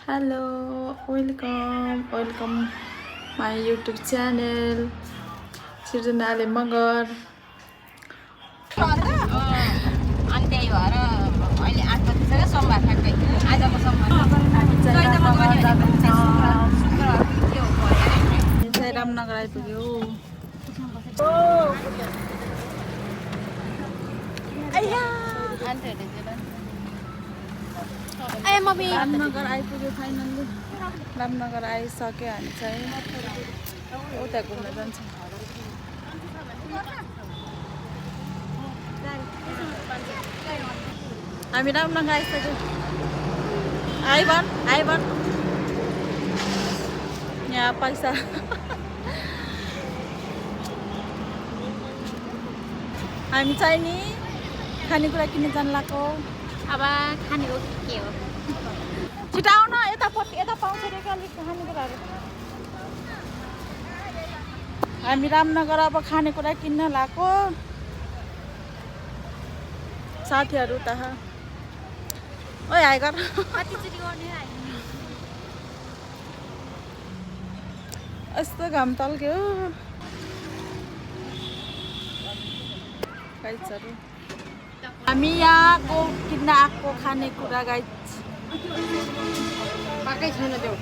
Hello, welcome my YouTube channel. Sirjana Magar. अनि त्यही भएर अहिले 8 बजिसक्यो सोमबार ठ्याक्कै आजको सोमबार रामनगर आइपुग्यो रामनगर आइपुग्यो फाइनल्ली रामनगर आइसक्यो हामी चाहिँ उता घुम्न जान्छ हामी रामनगर आइसक्यो आइबन यहाँ पैसा हामी चाहिँ नि खानेकुरा किन्न जान लाग्यो अब खानेको के हो छिटो आउन यतापट्टि यता पाउँछ रे अलिक खानेकुराहरू हामी रामनगर अब खानेकुरा किन्न लाग्यो साथीहरू त ओइ हाइ गर यस्तो घाम तल्क्यो गाइजहरू हामी यहाँको किन्न आएको खानेकुरा गाइज पाकै छैन त्यो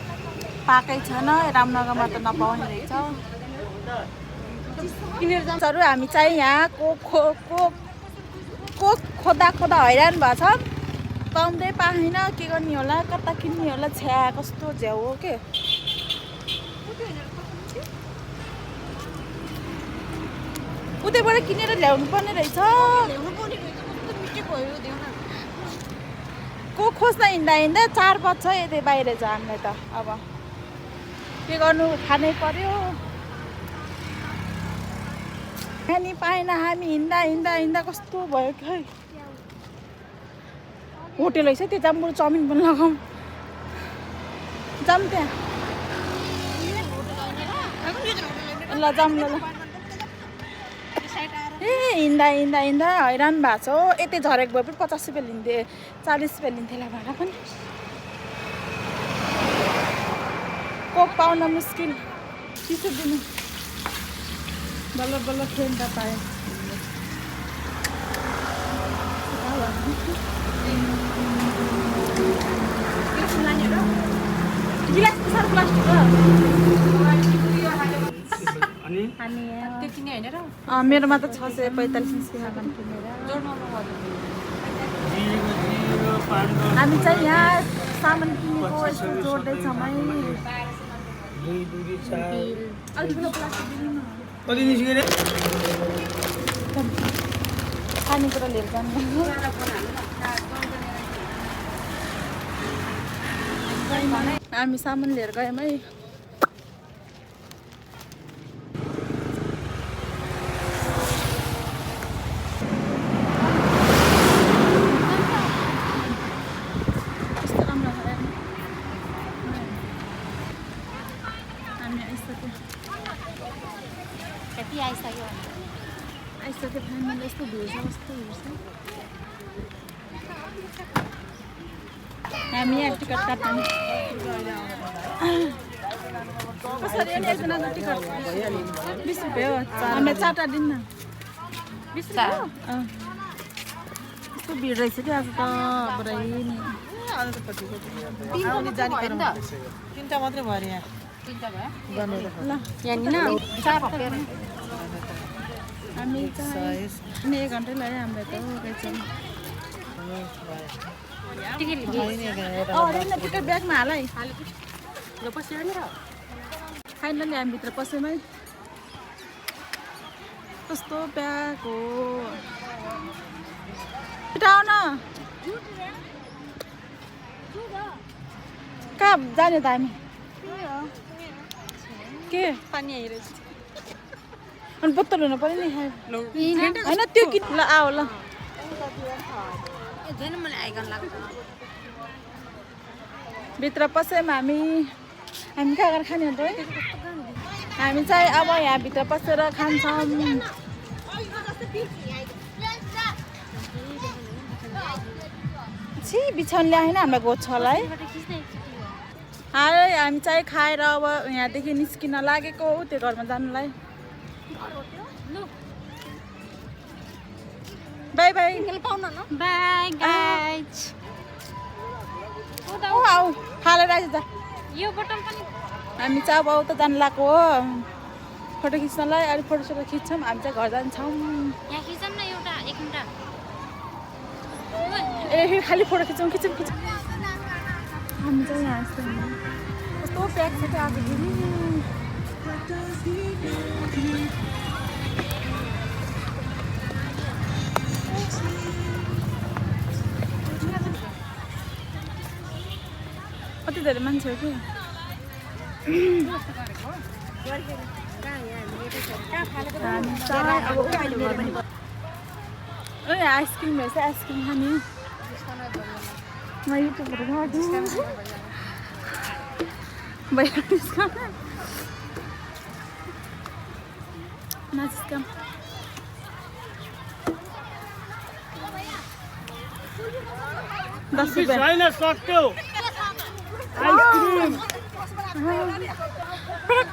पाकै छैन रामनगरमा त नपाउने रहेछ किनेर जान्छ हामी चाहिँ यहाँ खोदा हैरान भएको छ पाउँदै पाएन के गर्ने होला कता किन्ने होला छ्या कस्तो झ्याउ हो के उतैबाट किनेर ल्याउनु पर्ने रहेछ को खोज्दा हिँड्दा 4 बज्छ यतै बाहिर छ हामीलाई त अब के गर्नु खानै पर्यो खानी पाएन हामी हिँड्दा कस्तो भयो खै होटेल रहेछ त्यो जाम बरु चाउमिन पनि लगाउँ जाऊँ त्यहाँ ल जाऊँ ल ए हिँड्दा हैरान भएको छ हो यतै झरेको भए पनि 50 रुपियाँ लिन्थे 40 रुपियाँ लिन्थे होला भाडा पनि कोक पाउन मुस्किल चिसो दिनु बल्ल ट्रेन त पाएँ गिलास सानो प्लास्टिक मेरोमा त 645 हामी चाहिँ यहाँ सामान किनेको यस्तो जोड्दैछौँ है खानेकुरा लिएर जानु हामी सामान लिएर गयौँ है आइसक्यो फाइनल यस्तो भिड छ कस्तो भिड छ हामी यहाँ टिकट काट्नु कसरी एकजनाको टिकट 20 रुपियाँ हो हामीलाई 4टा दिन न 20 रुपियाँ कस्तो भिड रहेछ कि आज त पुरै नि तीनटा मात्रै भयो यहाँ ल यहाँनिर हामी चाहिँ 1 घन्टा लाग्यो हामीलाई त टिकट ब्यागमा हाल है फाइनली हामी भित्र पस्यौँ है कस्तो ब्याग हो आउन कहाँ जाने त हामी के पानी आइरहेछ अनि बोतल हुनु पर्यो नि होइन त्यो किन ल आऊ ल भित्र पस्यौँ हामी कहाँ गएर खाने हो त है हामी चाहिँ अब यहाँ भित्र पसेर खान्छौँ छि बिछाउन ल्याएन हामीलाई गोछ होला है हामी चाहिँ खाएर अब यहाँदेखि निस्किन लागेको हो त्यो घरमा जानुलाई बाई बाई बाई गाइज आऊ फालेर आइज त यो बटन पनि हामी चाहिँ अब उता जानु लागेको हो फोटो खिच्नलाई अलिक फोटोसोटो खिच्छौँ हामी चाहिँ घर जान्छौँ यहाँ खिचौँ न एउटा एक मिनट ए खालि फोटो खिचौँ हामी चाहिँ यहाँ कस्तो प्याक छ त्यो आजखेरि कति धेरै मान्छे हो कि आइसक्रिम रहेछ आइसक्रिम खाने म युट्युबहरू गर्छु नाचिस्कम 10 रुपियाँ छैन सक्यो आइसक्रिम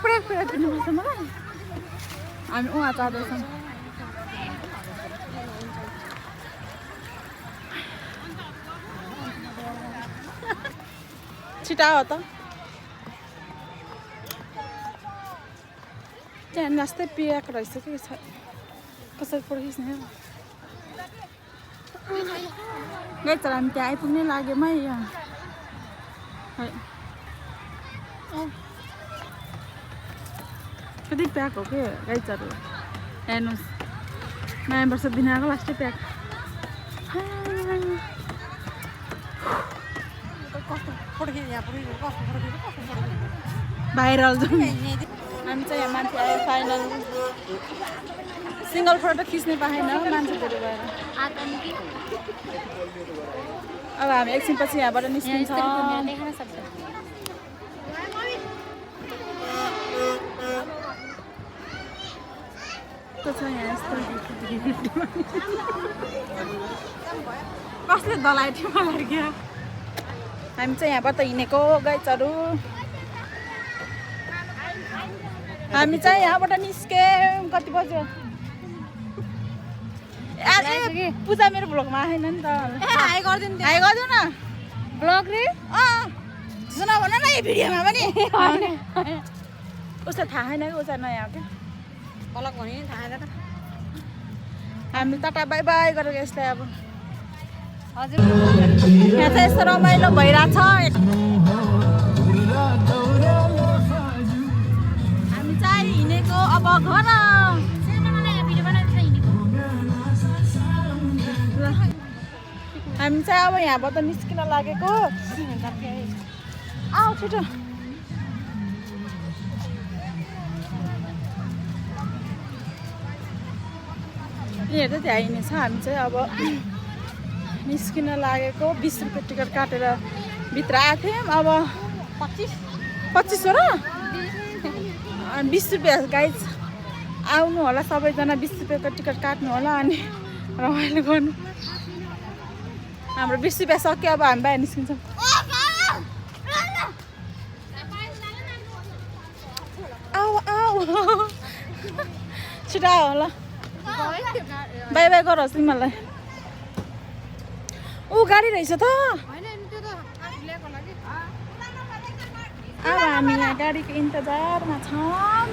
पुरा दिनुपर्छ मलाई हामी उहाँ जाँदैछौँ छिटा हो त त्यहाँ जस्तै पिएको रहेछ कि कसरी फोटो खिच्ने गए तर हामी त्यहाँ आइपुग्नै लाग्यो मै यहाँ कति प्याक हो कि गाइजहरू हेर्नुहोस् नयाँ वर्ष बिनाको लास्टै प्याक भाइरल जाउँ हामी चाहिँ यहाँ मान्छे आयो फाइनल सिङ्गल फोटो खिच्ने पाएन मान्छे धेरै भएर अब हामी एकछिनपछि यहाँबाट निस्किन्छौँ कसले दलाइ थियो मलाई क्या हामी चाहिँ यहाँबाट हिँडेको गाइजहरू हामी चाहिँ यहाँबाट निस्क्यौँ कति बज्यो पूजा मेरो भ्लगमा आएन नि त हाई गरिदिउँ न ब्लग रे सुन भन न यो भिडियोमा पनि उसलाई थाहा छैन कि उता नयाँ हो क्या ब्लग भने नि थाहा छैन हामी टाटा बाई बाई गरेको यसलाई अब हजुर यहाँ चाहिँ यस्तो रमाइलो भइरहेछ हामी चाहिँ हिँडेको अब घर हामी चाहिँ अब यहाँबाट निस्किन लागेको आऊ छिटो यिनीहरू चाहिँ त्यहाँ हिँडेछ हामी चाहिँ अब निस्किन लागेको 20 रुपियाँ टिकट काटेर भित्र आएको थियौँ अब 25 हो र 20 रुपियाँ गाइज आउनु होला सबैजना 20 रुपियाँको टिकट काट्नु होला अनि रमाइलो गर्नु हाम्रो 20 रुपियाँ सक्यो अब हामी बाहिर निस्किन्छौँ आऊ आऊ छिटो आऊ होला बाई बाई गरोस् तिमीहरूलाई ऊ गाडी रहेछ त अब हामी यहाँ गाडीको इन्तजारमा छौँ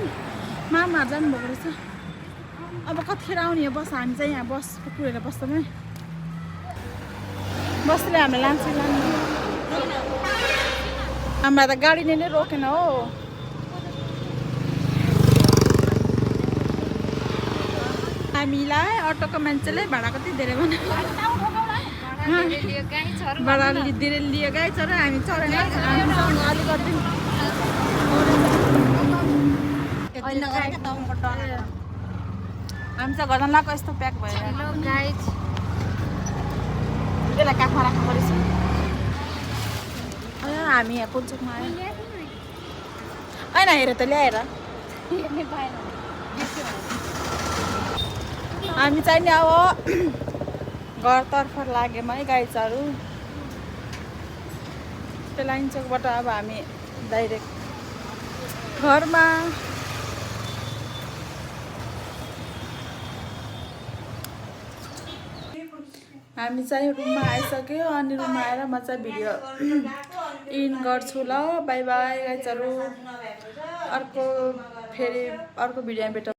मामा जानुभएको रहेछ अब कतिखेर आउने हो बस हामी चाहिँ यहाँ बस पुगेर बस्छौँ बसले हामीलाई लान्छ हामीलाई त गाडीले नै रोकेन हो हामीलाई अटोको मान्छेले भाडा कति धेरै भन्यो भाडा धेरै लियो गाई चरा हामी चढेन अलिक गरिदिउँ हामी चाहिँ घरमा लगाएको यस्तो प्याक भयो त्यसलाई काखमा राख्नु परेछ हामी यहाँ पुल्चोकमा आयो होइन हेर त ल्याएर हामी चाहिँ नि अब घरतर्फ लाग्यौँ है गाइजहरू त्यो लाइन चोकबाट अब हामी डाइरेक्ट घरमा। हामी चाहिँ रुममा आइसक्यो अनि रुममा आएर म चाहिँ भिडियो इन गर्छु ल। बाई बाई गाइजहरु। फेरि अर्को भिडियोमा भेटौँ।